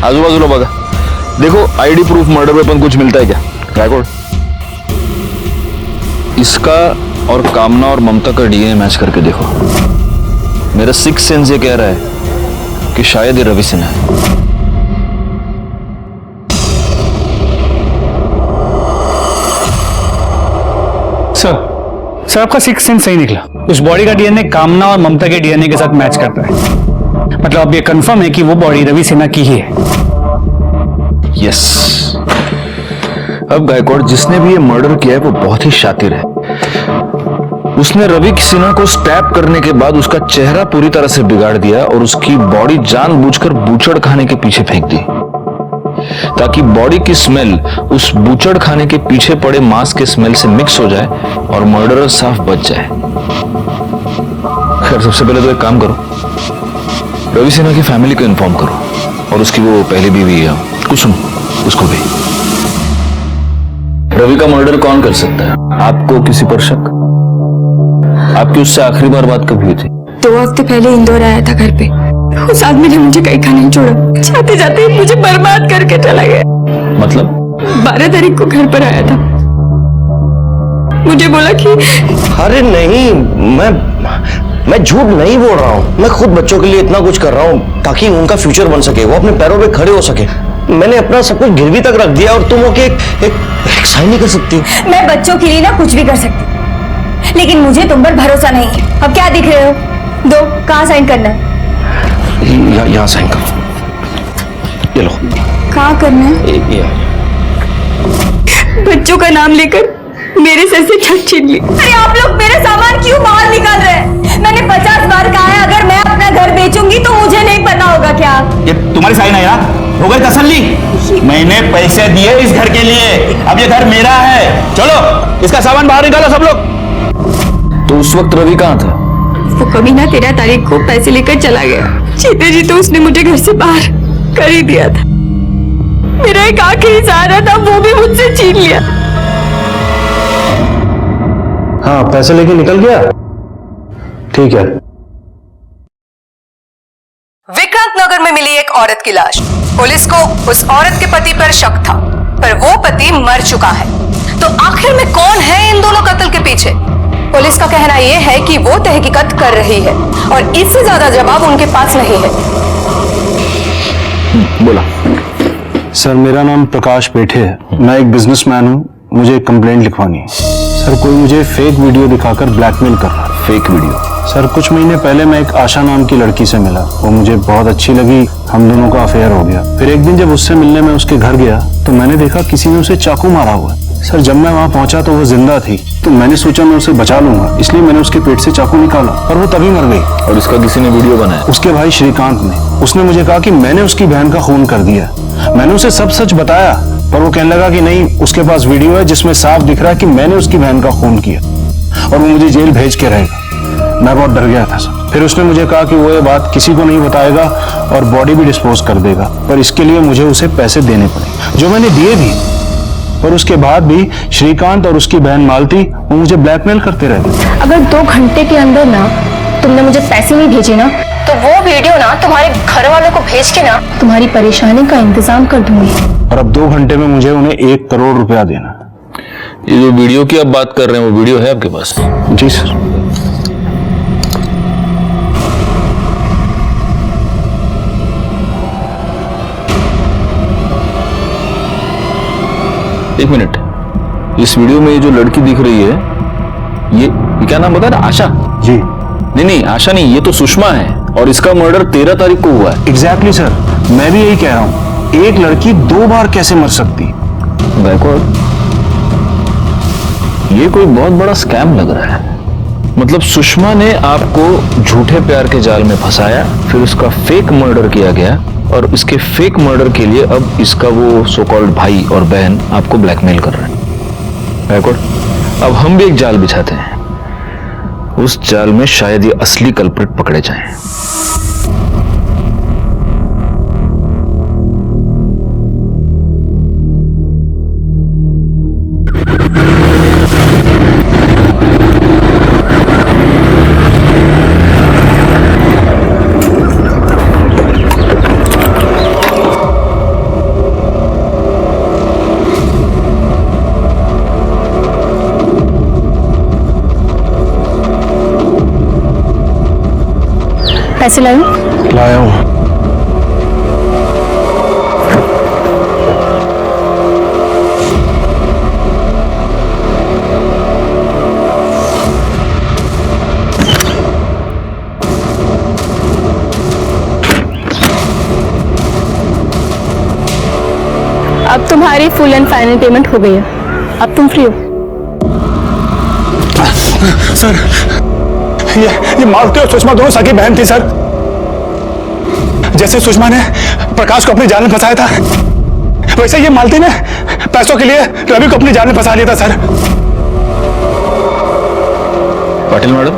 आजू बाजू बघा, देखो आईडी प्रूफ मर्डर वेपन कुछ मिलता है क्या? गायकवाड़, इसका और कामना और ममता का डीएनए मैच करके देखो। मेरा सिक्स सेंस ये कह रहा है कि शायद ये रवि सिन्हा है। सर, आपका सिक्स सेंस सही निकला। उस बॉडी का डीएनए कामना और ममता के डीएनए के साथ मैच करता है। मतलब अब ये कंफर्म है कि वो बॉडी रवि सिन्हा की ही है। यस। अब गायकवाड़, जिसने भी ये मर्डर किया है वो बहुत ही शातिर है। उसने रवि सिन्हा को स्टैब करने के बाद उसका चेहरा पूरी तरह से बिगाड़ दिया और उसकी बॉडी जानबूझकर बूचड़ खाने के पीछे फेंक दी। ताकि बॉडी की स्मेल उस बूचड़ खाने के पीछे पड़े मांस के स्मेल से मिक्स हो जाए और मर्डरर साफ बच जाए। खैर, सबसे पहले तो एक काम करो, रवि सिन्हा की फैमिली को इन्फॉर्म करो और उसकी वो पहली बीवी कुसुम, उसको भी। रवि का मर्डर कौन कर सकता है? आपको किसी पर शक? आपकी उससे आखिरी बार बात कब हुई थी? 2 हफ्ते पहले इंदौर आया था घर पे। उस आदमी ने मुझे कहीं का नहीं छोड़ा, जाते जाते मुझे बर्बाद करके चला गया। मतलब? 12 तारीख को घर पर आया था, मुझे बोला कि अरे नहीं, मैं झूठ नहीं बोल रहा हूँ। मैं खुद बच्चों के लिए इतना कुछ कर रहा हूँ ताकि उनका फ्यूचर बन सके, वो अपने पैरों पे खड़े हो सके। मैंने अपना सब कुछ गिरवी तक रख दिया और तुम होके एक साइन नहीं कर सकती हो। मैं बच्चों के लिए ना कुछ भी कर सकती, लेकिन मुझे तुम पर भरोसा नहीं है। अब क्या दिख रहे हो? दो, कहाँ साइन करना है? यहाँ साइन करो। ये लो। कहाँ करना है? बच्चों का नाम लेकर मेरे सर से छत छीन ली। अरे आप लोग मेरे सामान क्यों बाहर निकाल रहे हैं? मैंने 50 बार कहा है, अगर मैं अपना घर बेचूंगी तो मुझे नहीं पता होगा क्या? ये तुम्हारी साइन है यार, हो गई तसल्ली। मैंने पैसे दिए इस घर के लिए, अब ये घर मेरा है। चलो इसका सामान बाहर निकालो सब लोग। तो उस वक्त रवि कहाँ था? वो कमीना 13 तारीख को पैसे लेकर चला गया। जीते जी तो उसने मुझे घर से बाहर कर ही दिया था। मेरा एक आखिरी सहारा था, वो भी मुझसे छीन लिया। हाँ, पैसे लेके निकल गया। ठीक है। विक्रांत नगर में मिली एक औरत की लाश। पुलिस को उस औरत के पति पर शक था, पर वो पति मर चुका है। तो आखिर में कौन है इन दोनों कत्ल के पीछे? पुलिस का कहना यह है कि वो तहकीकात कर रही है और इससे ज्यादा जवाब उनके पास नहीं है। बोला। सर, मेरा नाम प्रकाश पेठे है, मैं एक बिजनेसमैन हूँ। मुझे एक कंप्लेंट लिखवानी है। सर, कोई मुझे फेक वीडियो दिखाकर ब्लैकमेल कर रहा है। Fake video? सर, कुछ महीने पहले मैं एक आशा नाम की लड़की से मिला, वो मुझे बहुत अच्छी लगी, हम दोनों का अफेयर हो गया। फिर एक दिन जब उससे मिलने में उसके घर गया तो मैंने देखा किसी ने उसे चाकू मारा हुआ है। सर, जब मैं वहाँ पहुंचा तो वो जिंदा थी, तो मैंने सोचा मैं उसे बचा लूंगा, इसलिए मैंने उसके पेट से चाकू निकाला और वो तभी मर गई। और इसका किसी ने वीडियो बनाया? उसके भाई श्रीकांत ने। उसने मुझे कहा कि मैंने उसकी बहन का खून कर दिया। मैंने उसे सब सच बताया, पर वो कहने लगा कि नहीं, उसके पास वीडियो है जिसमें साफ दिख रहा है कि मैंने उसकी बहन का खून किया और वो मुझे जेल भेज के रहेगा। मैं बहुत डर गया था सर। फिर उसने मुझे कहा कि वो ये बात किसी को नहीं बताएगा और बॉडी भी डिस्पोज कर देगा, पर इसके लिए मुझे उसे पैसे देने पड़े, जो मैंने दिए भी। और उसके बाद भी श्रीकांत और उसकी बहन मालती वो मुझे ब्लैकमेल करते रहते। अगर 2 घंटे के अंदर ना तुमने मुझे पैसे नहीं भेजे ना, तो वो वीडियो ना तुम्हारे घर वालों को भेज के ना तुम्हारी परेशानी का इंतजाम कर दूंगी। और अब 2 घंटे में मुझे उन्हें 1 करोड़ रुपया देना। ये जो वीडियो की आप बात कर रहे हैं, वो वीडियो है आपके पास? जी सर। एक मिनट, इस वीडियो में ये जो लड़की दिख रही है, ये क्या नाम बताया ना? आशा? जी। नहीं, आशा नहीं, ये तो सुषमा है और इसका मर्डर 13 तारीख को हुआ है। एग्जैक्टली सर, मैं भी यही कह रहा हूँ। एक लड़की 2 बार कैसे मर सकती? बैकवर्ड, ये कोई बहुत बड़ा स्कैम लग रहा है। मतलब सुषमा ने आपको झूठे प्यार के जाल में फंसाया, फिर उसका फेक मर्डर किया गया और इसके फेक मर्डर के लिए अब इसका वो सो कॉल्ड भाई और बहन आपको ब्लैकमेल कर रहे हैं। बैकवर्ड, अब हम भी एक जाल बिछाते हैं, उस जाल में शायद ये असली कल्प्रिट पकड़े जाएं। पैसे लाऊं? लाया हूँ। अब तुम्हारी फुल एंड फाइनल पेमेंट हो गई है, अब तुम फ्री हो। सर, ये मालती और सुषमा दोनों सगी बहन थी सर। जैसे सुषमा ने प्रकाश को अपने जाल में फंसाया था, वैसे ये मालती ने पैसों के लिए रवि को अपनी जान में फंसा लिया था सर। पाटिल मैडम,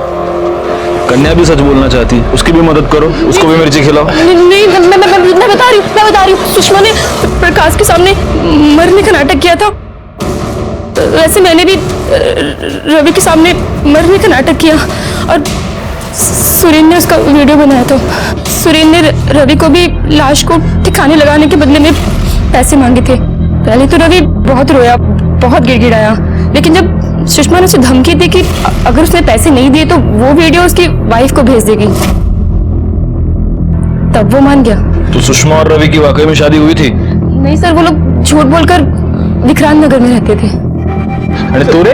कन्या भी सच बोलना चाहती है, उसकी भी मदद करो, उसको भी मिर्ची खिलाओ। नहीं, मैं बता रही हूँ। सुषमा ने प्रकाश के सामने मरने का नाटक किया था। वैसे मैंने भी रवि के सामने मरने का नाटक किया और सुरेंद्र ने उसका वीडियो बनाया था। सुरेंद्र ने रवि को भी लाश को ठिकाने लगाने के बदले में पैसे मांगे थे। पहले तो रवि बहुत रोया, बहुत गिड़गिड़ाया, लेकिन जब सुषमा ने उसे धमकी दी कि अगर उसने पैसे नहीं दिए तो वो वीडियो उसकी वाइफ को भेज देगी, तब वो मान गया। तो सुषमा और रवि की वाकई में शादी हुई थी? नहीं सर, वो लोग झूठ बोलकर विक्रांत नगर में रहते थे। अरे तोरे,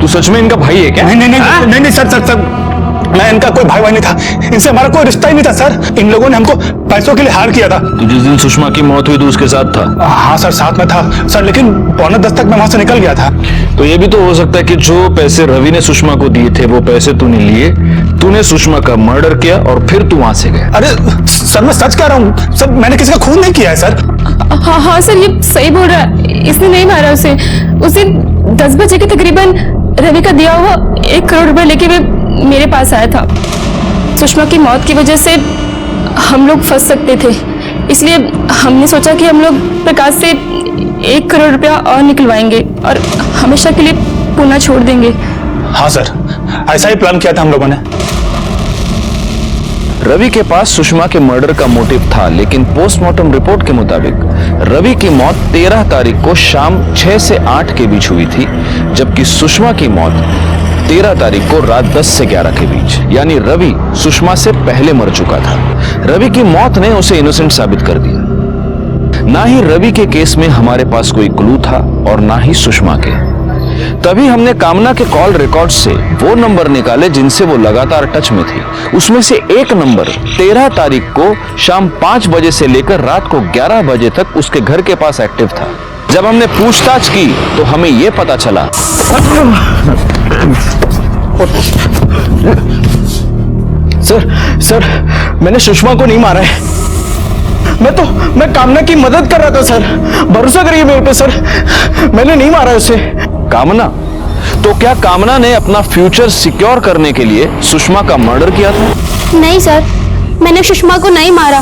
तू सच में इनका भाई है क्या? नहीं सर, मैं इनका कोई भाई नहीं था, इनसे हमारा कोई रिश्ता ही नहीं था सर। इन लोगों ने हमको पैसों के लिए हार किया था। तो जिस दिन सुषमा की मौत हुई तो उसके साथ था? हाँ सर, साथ में था सर, लेकिन 9:45 तक मैं वहां से निकल गया था। तो ये भी तो हो सकता है कि जो पैसे रवि ने सुषमा को दिए थे वो पैसे तूने लिए, तूने सुषमा का मर्डर किया और फिर तू वहां से गया। अरे सर, मैं सच कह रहा हूँ सर, मैंने किसी का खून नहीं किया है सर। हाँ सर, ये सही बोल रहा है, इसने नहीं मारा उसे। उस दिन 10 बजे के तकरीबन रवि का दिया हुआ 1 करोड़ रुपए लेके वे मेरे पास आया था। सुषमा की मौत की वजह से हम लोग फंस सकते थे, इसलिए हमने सोचा कि हम लोग प्रकाश से 1 करोड़ रुपया और निकलवाएंगे और हमेशा के लिए पुणे छोड़ देंगे। हाँ सर, ऐसा ही प्लान किया था हम लोगों ने। रवि के पास सुषमा के मर्डर का मोटिव था, लेकिन पोस्टमार्टम रिपोर्ट के मुताबिक रवि की मौत 13 तारीख को शाम 6 से 8 के बीच हुई थी, जबकि सुषमा की मौत 13 तारीख को रात 10 से 11 के बीच, यानी रवि सुषमा से पहले मर चुका था। रवि की मौत ने उसे इनोसेंट साबित कर दिया। ना ही रवि के केस में हमारे पास कोई क्लू था और ना ही सुषमा के। तभी हमने कामना के कॉल रिकॉर्ड से वो नंबर निकाले जिनसे वो लगातार टच में थी। उसमें से एक नंबर 13 तारीख को शाम 5 बजे से लेकर रात को 11 बजे तक उसके घर के पास एक्टिव था। जब हमने पूछताछ की तो हमें यह पता चला। सर, मैंने सुषमा को नहीं मारा है। मैं कामना की मदद कर रहा था सर, भरोसा करिए मेरे पे सर, मैंने नहीं मारा उसे। कामना? तो क्या कामना ने अपना फ्यूचर सिक्योर करने के लिए सुषमा का मर्डर किया था? नहीं सर, मैंने सुषमा को नहीं मारा,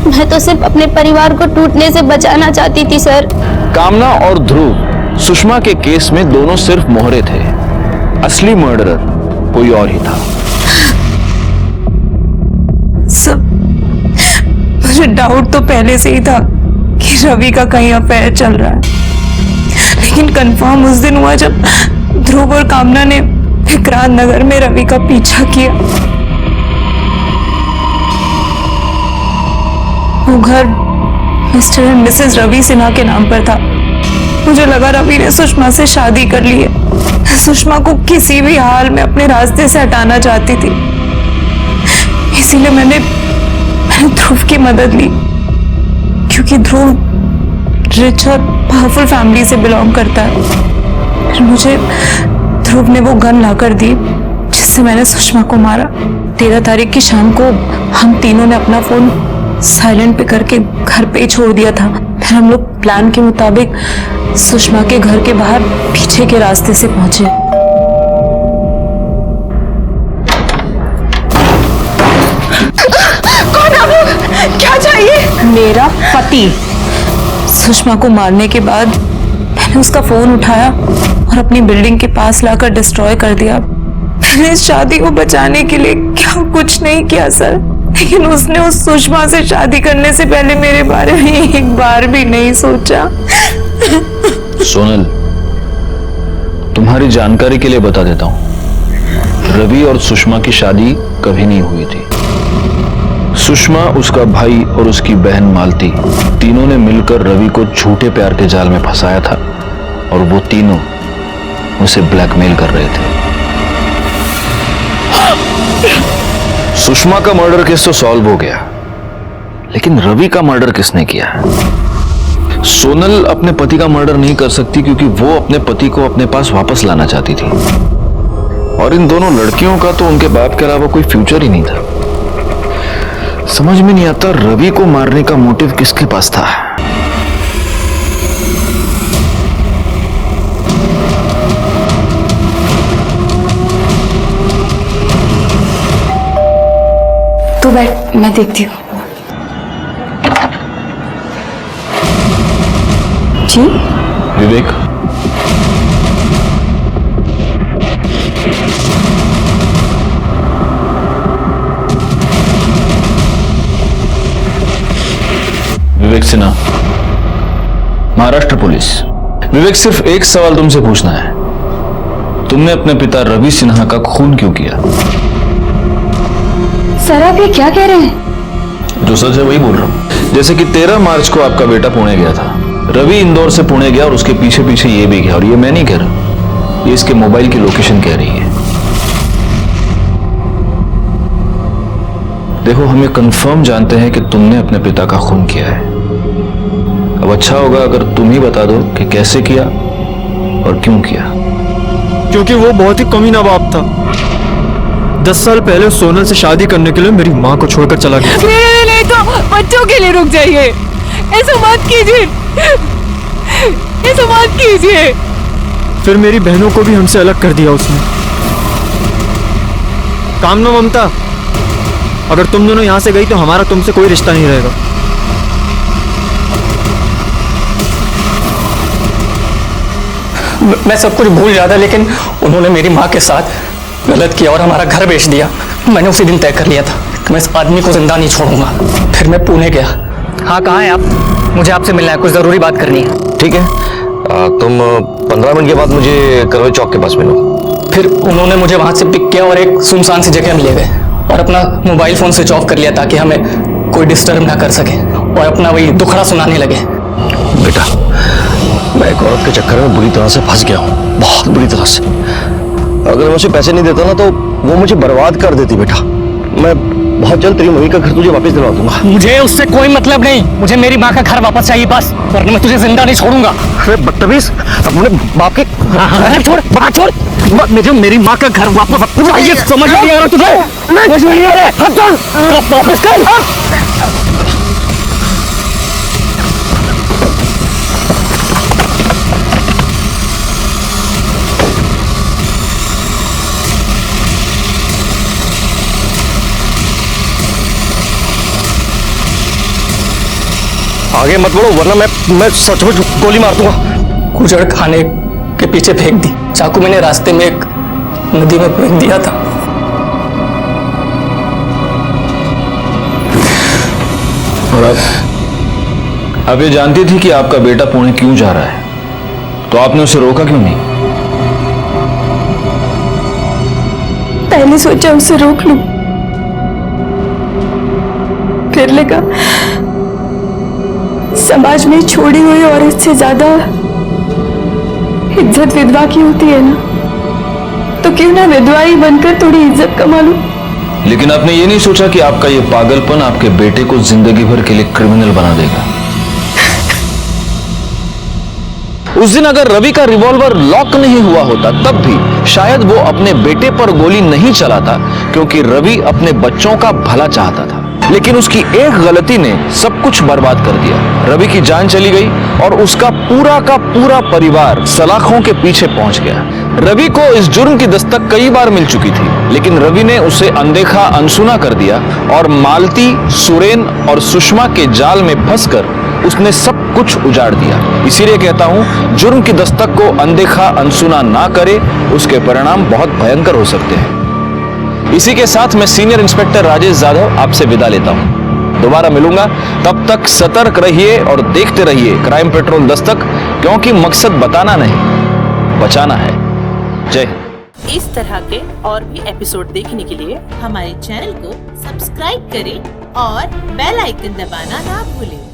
मैं तो सिर्फ अपने परिवार को टूटने से बचाना चाहती थी सर। कामना और ध्रुव सुषमा के केस में दोनों सिर्फ मोहरे थे, असली मर्डरर कोई और ही था। सब मुझे डाउट तो पहले से ही था कि रवि का कहीं अफेयर चल रहा है, लेकिन कंफर्म उस दिन हुआ जब ध्रुव और कामना ने विक्रांत नगर में रवि का पीछा किया। वो घर mister and missus Ravi Sinha के नाम पर था। मुझे लगा रवि ने सुषमा से शादी कर ली है, सुषमा को किसी भी हाल में अपने रास्ते से हटाना चाहती थी, इसीलिए मैंने ध्रुव की मदद ली, क्योंकि ध्रुव रिच और पावरफुल फैमिली से बिलोंग करता है। फिर मुझे ध्रुव ने वो गन लाकर दी जिससे मैंने सुषमा को मारा। 13 तारीख की शाम को हम तीनों ने अपना फोन साइलेंट पे करके घर पे ही छोड़ दिया था। फिर हम लोग प्लान के मुताबिक सुषमा के घर के बाहर पीछे के रास्ते से पहुंचे। कौन आप लोग? क्या चाहिए? मेरा पति। सुषमा को मारने के बाद मैंने उसका फोन उठाया और अपनी बिल्डिंग के पास लाकर डिस्ट्रॉय कर दिया। मैंने इस शादी को बचाने के लिए क्या कुछ नहीं किया सर, लेकिन उसने उस सुषमा से शादी करने से पहले मेरे बारे में एक बार भी नहीं सोचा। सोनल, तुम्हारी जानकारी के लिए बता देता हूं, रवि और सुषमा की शादी कभी नहीं हुई थी। सुषमा, उसका भाई और उसकी बहन मालती, तीनों ने मिलकर रवि को झूठे प्यार के जाल में फंसाया था और वो तीनों उसे ब्लैकमेल कर रहे थे। सुषमा का मर्डर केस तो सॉल्व हो गया, लेकिन रवि का मर्डर किसने किया? सोनल अपने पति का मर्डर नहीं कर सकती क्योंकि वो अपने पति को अपने पास वापस लाना चाहती थी, और इन दोनों लड़कियों का तो उनके बाप के अलावा कोई फ्यूचर ही नहीं था। समझ में नहीं आता रवि को मारने का मोटिव किसके पास था। तू बैठ, मैं देखती हूँ। जी विवेक, विवेक सिन्हा, महाराष्ट्र पुलिस। विवेक, सिर्फ एक सवाल तुमसे पूछना है, तुमने अपने पिता रवि सिन्हा का खून क्यों किया? सर आप ये क्या कह रहे हैं? जो सच है वही बोल रहा हूं। जैसे कि 13 मार्च को आपका बेटा पुणे गया था, रवि इंदौर से पुणे गया और उसके पीछे पीछे ये भी गया, और ये मैं नहीं कह रहा, ये इसके मोबाइल की लोकेशन कह रही है। देखो, हम ये कंफर्म जानते हैं कि तुमने अपने पिता का खून किया है। अब अच्छा होगा अगर तुम ही बता दो कि कैसे किया और क्यों किया। क्योंकि वो बहुत ही कमीना बाप था। 10 साल पहले सोनल से शादी करने के लिए मेरी माँ को छोड़कर चला गया। मेरे लिए तो बच्चों के लिए रुक जाइए, ऐसा मत कीजिए, ऐसा मत कीजिए। फिर मेरी बहनों को भी हमसे अलग कर दिया उसने। कामना ममता, अगर तुम दोनों यहां से गई तो हमारा तुमसे कोई रिश्ता नहीं रहेगा। मैं सब कुछ भूल जाता, लेकिन उन्होंने मेरी माँ के साथ गलत किया और हमारा घर बेच दिया। मैंने उसी दिन तय कर लिया था कि मैं इस आदमी को जिंदा नहीं छोड़ूंगा। फिर मैं पुणे गया। हाँ, कहाँ हैं आप? मुझे आपसे मिलना है, कुछ जरूरी बात करनी है। ठीक है, तुम 15 मिनट के बाद मुझे करवे चौक के पास मिलो। फिर उन्होंने मुझे वहां से पिक किया और एक सुनसान सी जगह में ले गए और अपना मोबाइल फोन स्विच ऑफ कर लिया ताकि हमें कोई डिस्टर्ब ना कर सके, और अपना वही दुखड़ा सुनाने लगे। बेटा, मैं एक औरत के चक्कर में बुरी तरह से फंस गया हूँ, बहुत बुरी तरह से। अगर मैं उसे पैसे नहीं देता ना तो वो मुझे बर्बाद कर देती। बेटा, मैं बहुत जल्द तेरी मम्मी का घर तुझे वापस दिलवा दूंगा। मुझे उससे कोई मतलब नहीं, मुझे मेरी माँ का घर वापस चाहिए बस, वरना मैं तुझे जिंदा नहीं छोड़ूंगा। अरे बदतमीज, अपने बाप के छोड़, बात छोड़। मुझे मेरी माँ का घर वापस चाहिए, समझ नहीं आ रहा तुझे? समझ नहीं आ रहा, हाथ छोड़, वापस कर। आगे मत बढ़ो वरना मैं सचमुच गोली मार दूंगा। कुचड़ खाने के पीछे फेंक दी, चाकू मैंने रास्ते में एक नदी में फेंक दिया था। और अब ये जानती थी कि आपका बेटा पुणे क्यों जा रहा है, तो आपने उसे रोका क्यों नहीं? पहले सोचा उसे रोक लूं, फिर लगा समाज में छोड़ी हुई औरत से ज्यादा इज्जत विधवा की होती है ना, तो क्यों ना विधवा ही बनकर थोड़ी इज्जत कमा लूं। लेकिन आपने ये नहीं सोचा कि आपका ये पागलपन आपके बेटे को जिंदगी भर के लिए क्रिमिनल बना देगा। उस दिन अगर रवि का रिवॉल्वर लॉक नहीं हुआ होता तब भी शायद वो अपने बेटे पर गोली नहीं चलाता, क्योंकि रवि अपने बच्चों का भला चाहता था। लेकिन उसकी एक गलती ने सब कुछ बर्बाद कर दिया। रवि की जान चली गई और उसका पूरा का पूरा परिवार सलाखों के पीछे पहुंच गया। रवि को इस जुर्म की दस्तक कई बार मिल चुकी थी, लेकिन रवि ने उसे अनदेखा अनसुना कर दिया और मालती, सुरेन और सुषमा के जाल में फंसकर उसने सब कुछ उजाड़ दिया। इसीलिए कहता हूं, जुर्म की दस्तक को अनदेखा अनसुना ना करे, उसके परिणाम बहुत भयंकर हो सकते हैं। इसी के साथ मैं सीनियर इंस्पेक्टर राजेश जाधव आपसे विदा लेता हूं। दोबारा मिलूंगा, तब तक सतर्क रहिए और देखते रहिए क्राइम पेट्रोल दस्तक, क्योंकि मकसद बताना नहीं, बचाना है। जय हिंद। इस तरह के और भी एपिसोड देखने के लिए हमारे चैनल को सब्सक्राइब करें और बेल आइकन दबाना ना भूलें।